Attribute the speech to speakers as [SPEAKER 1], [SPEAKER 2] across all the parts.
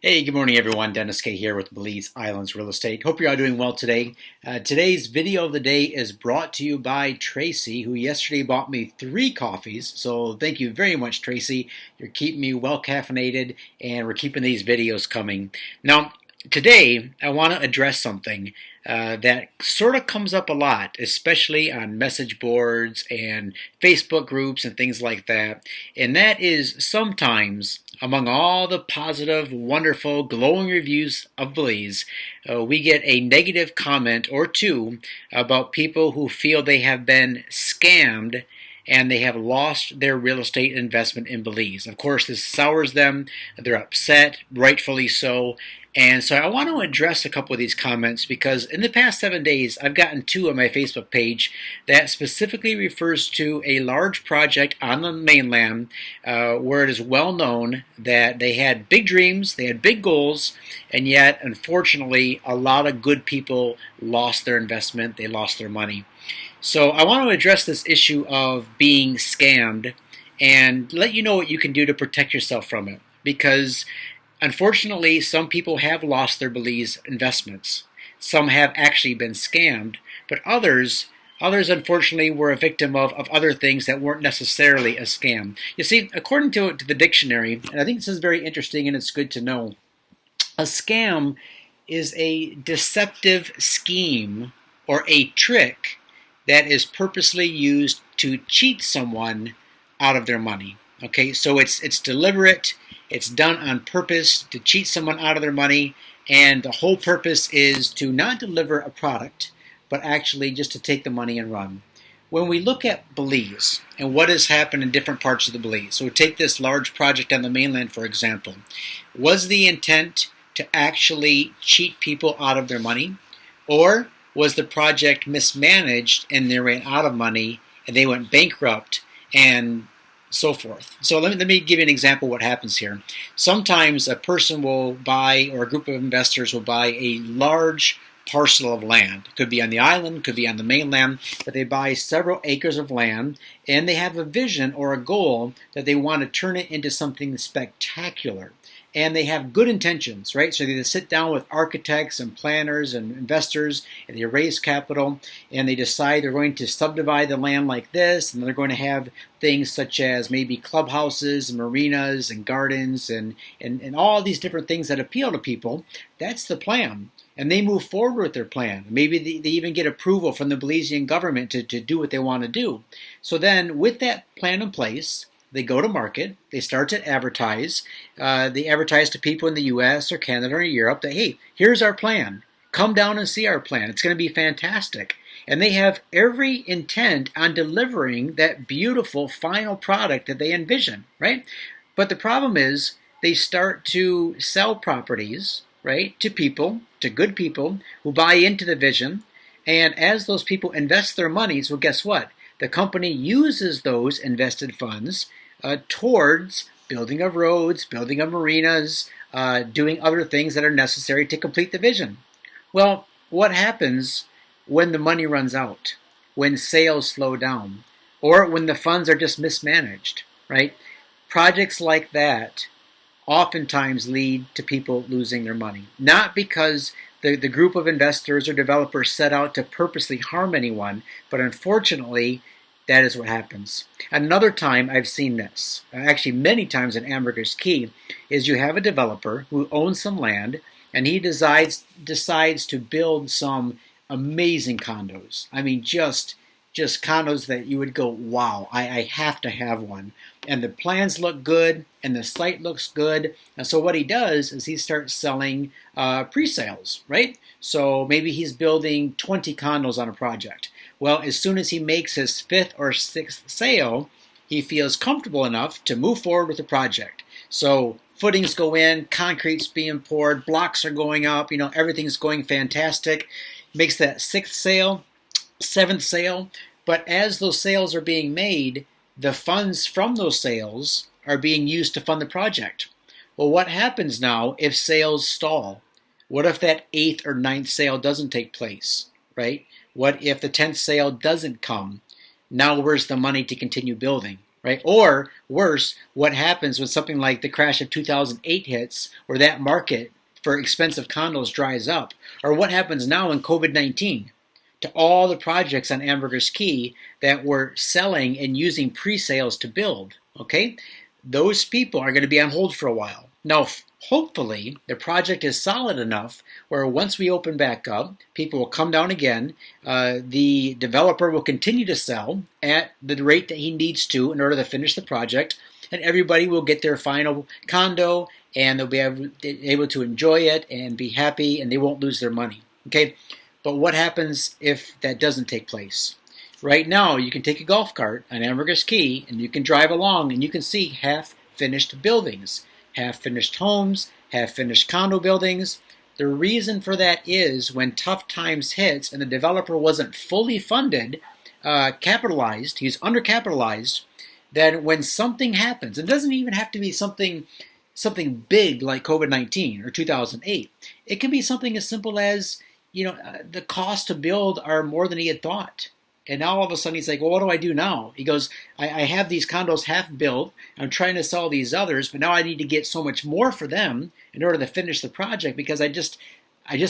[SPEAKER 1] Hey, good morning everyone. Dennis K here with Belize Real Estate. Hope you're all doing well today. Today's video of the day is brought to you by Tracy, who yesterday bought me 3 coffees. So thank you very much, Tracy. You're keeping me well caffeinated and we're keeping these videos coming. Now, today I want to address something that sort of comes up a lot, especially on message boards and Facebook groups and things like that. And that is sometimes among all the positive, wonderful, glowing reviews of Belize, we get a negative comment or two about people who feel they have been scammed and they have lost their real estate investment in Belize. Of course, this sours them. They're upset, rightfully so. And so I want to address a couple of these comments because in the past 7 days, I've gotten 2 on my Facebook page that specifically refers to a large project on the mainland where it is well known that they had big dreams, they had big goals, and yet, unfortunately, a lot of good people lost their investment, they lost their money. So I want to address this issue of being scammed and let you know what you can do to protect yourself from it. Because unfortunately, some people have lost their Belize investments. Some have actually been scammed, but others unfortunately were a victim of other things that weren't necessarily a scam. You see, according to the dictionary, and I think this is very interesting and it's good to know, a scam is a deceptive scheme or a trick that is purposely used to cheat someone out of their money. Okay, so it's deliberate, it's done on purpose to cheat someone out of their money, and the whole purpose is to not deliver a product, but actually just to take the money and run. When we look at Belize and what has happened in different parts of the Belize, so take this large project on the mainland, for example, was the intent to actually cheat people out of their money, or was the project mismanaged and they ran out of money and they went bankrupt and so forth? So let me give you an example of what happens here. Sometimes a person will buy, or a group of investors will buy a large parcel of land. It could be on the island, could be on the mainland, but they buy several acres of land and they have a vision or a goal that they want to turn it into something spectacular. And they have good intentions, right? So they sit down with architects and planners and investors, and they raise capital, and they decide they're going to subdivide the land like this, and they're going to have things such as maybe clubhouses and marinas and gardens and all these different things that appeal to people. That's the plan. And they move forward with their plan. Maybe they even get approval from the Belizean government to do what they want to do. So then with that plan in place, they go to market, they start to advertise. They advertise to people in the US or Canada or Europe that, hey, here's our plan. Come down and see our plan. It's going to be fantastic. And they have every intent on delivering that beautiful final product that they envision, right? But the problem is they start to sell properties, right, to people, to good people who buy into the vision. And as those people invest their monies, well, guess what? The company uses those invested funds towards building of roads, building of marinas, doing other things that are necessary to complete the vision. Well, what happens when the money runs out, when sales slow down, or when the funds are just mismanaged, right? Projects like that oftentimes lead to people losing their money. Not because the group of investors or developers set out to purposely harm anyone, but unfortunately, that is what happens. Another time I've seen this, actually many times in Ambergris Caye, is you have a developer who owns some land and he decides to build some amazing condos. I mean, just condos that you would go, wow, I have to have one. And the plans look good and the site looks good. And so what he does is he starts selling pre-sales, right? So maybe he's building 20 condos on a project. Well, as soon as he makes his 5th or 6th sale, he feels comfortable enough to move forward with the project. So footings go in, concrete's being poured, blocks are going up, everything's going fantastic. Makes that 6th sale, 7th sale, but as those sales are being made, the funds from those sales are being used to fund the project. Well, what happens now if sales stall? What if that 8th or 9th sale doesn't take place, right? What if the 10th sale doesn't come? Now where's the money to continue building, right? Or worse, what happens when something like the crash of 2008 hits, or that market for expensive condos dries up? Or what happens now in COVID-19 to all the projects on Ambergris Caye that were selling and using pre-sales to build? Okay, those people are going to be on hold for a while. Now, hopefully, the project is solid enough where once we open back up, people will come down again. The developer will continue to sell at the rate that he needs to in order to finish the project, and everybody will get their final condo, and they'll be able to enjoy it and be happy, and they won't lose their money. Okay, but what happens if that doesn't take place? Right now, you can take a golf cart on Ambergris Caye and you can drive along and you can see half-finished buildings, half-finished homes, half-finished condo buildings. The reason for that is when tough times hits and the developer wasn't fully funded, capitalized, he's undercapitalized, then when something happens, it doesn't even have to be something big like COVID-19 or 2008. It can be something as simple as, the cost to build are more than he had thought. And now all of a sudden he's like, well, what do I do now? He goes, I have these condos half built. I'm trying to sell these others, but now I need to get so much more for them in order to finish the project because I just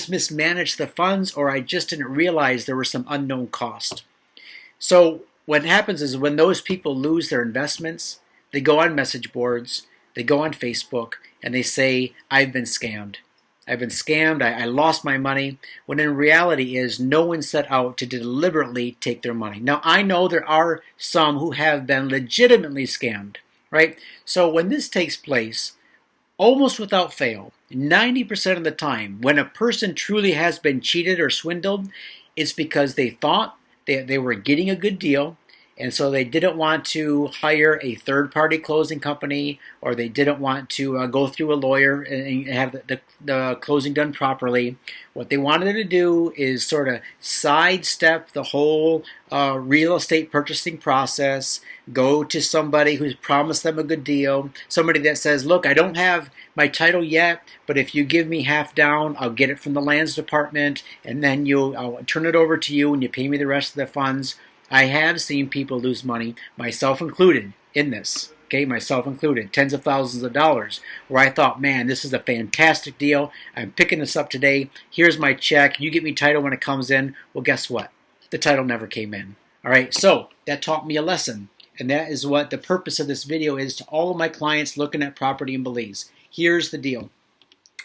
[SPEAKER 1] mismanaged the funds, or I just didn't realize there was some unknown cost. So what happens is when those people lose their investments, they go on message boards, they go on Facebook, and they say, I've been scammed. I've been scammed, I lost my money, when in reality is no one set out to deliberately take their money. Now, I know there are some who have been legitimately scammed, right? So when this takes place, almost without fail, 90% of the time, when a person truly has been cheated or swindled, it's because they thought they were getting a good deal, and so they didn't want to hire a third-party closing company, or they didn't want to go through a lawyer and have the closing done properly. What they wanted to do is sort of sidestep the whole real estate purchasing process, go to somebody who's promised them a good deal, somebody that says, look, I don't have my title yet, but if you give me half down, I'll get it from the lands department, and then I'll turn it over to you and you pay me the rest of the funds. I have seen people lose money, myself included, in this. Okay, myself included, tens of thousands of dollars, where I thought, man, this is a fantastic deal. I'm picking this up today. Here's my check. You get me title when it comes in. Well, guess what? The title never came in. All right, so that taught me a lesson, and that is what the purpose of this video is to all of my clients looking at property in Belize. Here's the deal.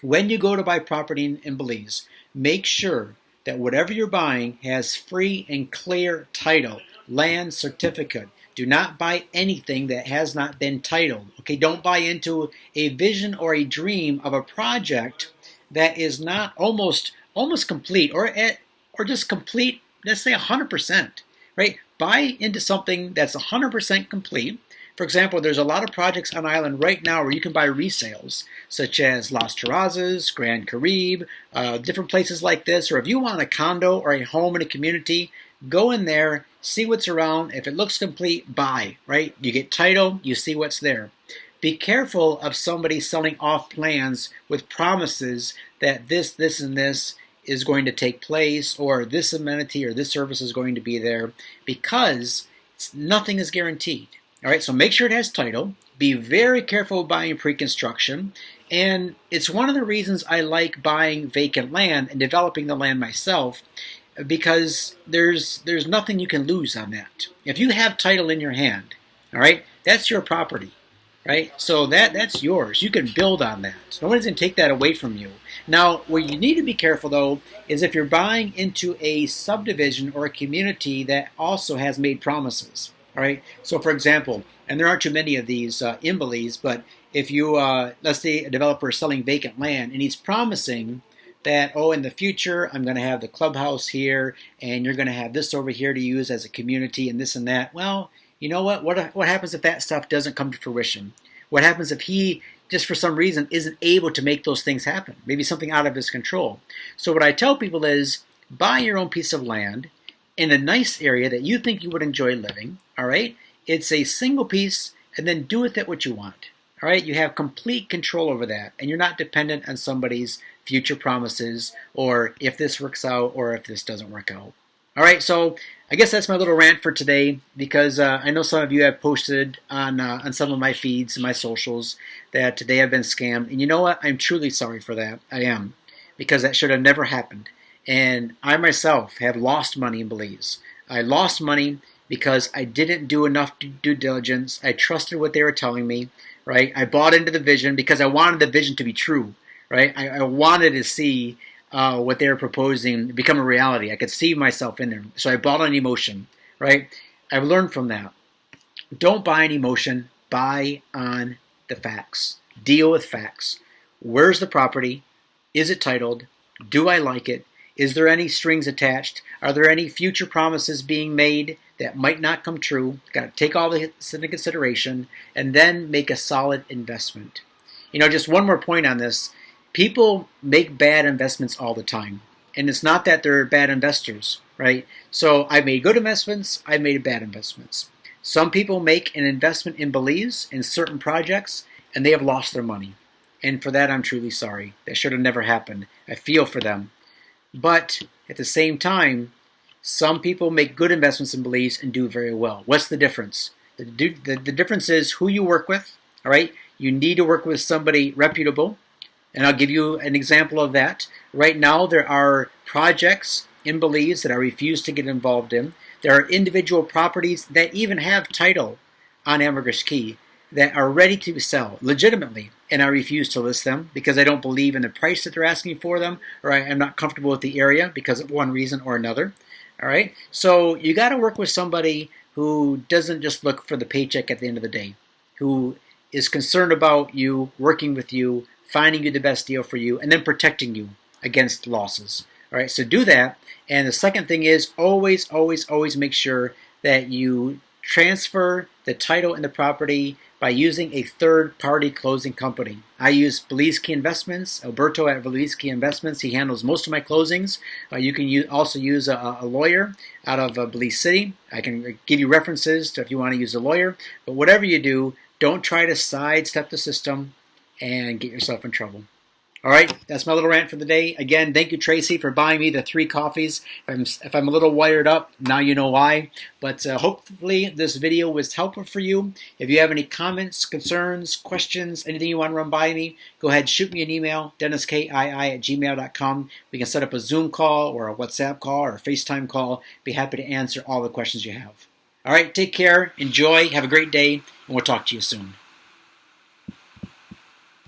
[SPEAKER 1] When you go to buy property in Belize, make sure that whatever you're buying has free and clear title, land certificate. Do not buy anything that has not been titled. Okay, don't buy into a vision or a dream of a project that is not almost complete or just complete. Let's say 100%. Right? Buy into something that's 100% complete. For example, there's a lot of projects on island right now where you can buy resales, such as Las Terrazas, Grand Caribe, different places like this. Or if you want a condo or a home in a community, go in there, see what's around. If it looks complete, buy, right? You get title, you see what's there. Be careful of somebody selling off plans with promises that this, and this is going to take place, or this amenity or this service is going to be there, because nothing is guaranteed. All right, so make sure it has title. Be very careful buying pre-construction. And it's one of the reasons I like buying vacant land and developing the land myself, because there's nothing you can lose on that. If you have title in your hand, all right, that's your property, right? So that's yours. You can build on that. Nobody's going to take that away from you. Now, where you need to be careful, though, is if you're buying into a subdivision or a community that also has made promises. All right. So, for example, and there aren't too many of these in Belize, but if you, let's say a developer is selling vacant land and he's promising that, oh, in the future, I'm going to have the clubhouse here and you're going to have this over here to use as a community and this and that. Well, you know what? What happens if that stuff doesn't come to fruition? What happens if he, just for some reason, isn't able to make those things happen? Maybe something out of his control. So what I tell people is buy your own piece of land in a nice area that you think you would enjoy living, all right? It's a single piece, and then do with it what you want, all right? You have complete control over that, and you're not dependent on somebody's future promises, or if this works out, or if this doesn't work out, all All right, so I guess that's my little rant for today because I know some of you have posted on some of my feeds and my socials that today I've been scammed, and you know what? I'm truly sorry for that. I am, because that should have never happened. And I myself have lost money in Belize. I lost money because I didn't do enough due diligence. I trusted what they were telling me, right? I bought into the vision because I wanted the vision to be true, right? I wanted to see what they were proposing become a reality. I could see myself in there. So I bought on emotion, right? I've learned from that. Don't buy on emotion. Buy on the facts. Deal with facts. Where's the property? Is it titled? Do I like it? Is there any strings attached? Are there any future promises being made that might not come true? Got to take all this into consideration and then make a solid investment. You know, just one more point on this. People make bad investments all the time. And it's not that they're bad investors, right? So I made good investments, I made bad investments. Some people make an investment in Belize in certain projects and they have lost their money. And for that, I'm truly sorry. That should have never happened. I feel for them. But at the same time, some people make good investments in Belize and do very well. What's the difference? The difference is who you work with, all right? You need to work with somebody reputable. And I'll give you an example of that. Right now, there are projects in Belize that I refuse to get involved in. There are individual properties that even have title on Ambergris Caye that are ready to sell legitimately, and I refuse to list them because I don't believe in the price that they're asking for them, or I'm not comfortable with the area because of one reason or another. All right, so you got to work with somebody who doesn't just look for the paycheck at the end of the day, who is concerned about you, working with you, finding you the best deal for you, and then protecting you against losses. All right, so do that. And the second thing is always, always, always make sure that you transfer the title and the property by using a third-party closing company. I use Belize Caye Investments. Alberto at Belize Caye Investments, he handles most of my closings. You can also use a lawyer out of Belize City. I can give you references to if you want to use a lawyer. But whatever you do, don't try to sidestep the system and get yourself in trouble. All right, that's my little rant for the day. Again, thank you, Tracy, for buying me the 3 coffees. If I'm a little wired up, now you know why. But hopefully this video was helpful for you. If you have any comments, concerns, questions, anything you want to run by me, go ahead, shoot me an email, denniskii@gmail.com. We can set up a Zoom call or a WhatsApp call or a FaceTime call. Be happy to answer all the questions you have. All right, take care, enjoy, have a great day, and we'll talk to you soon.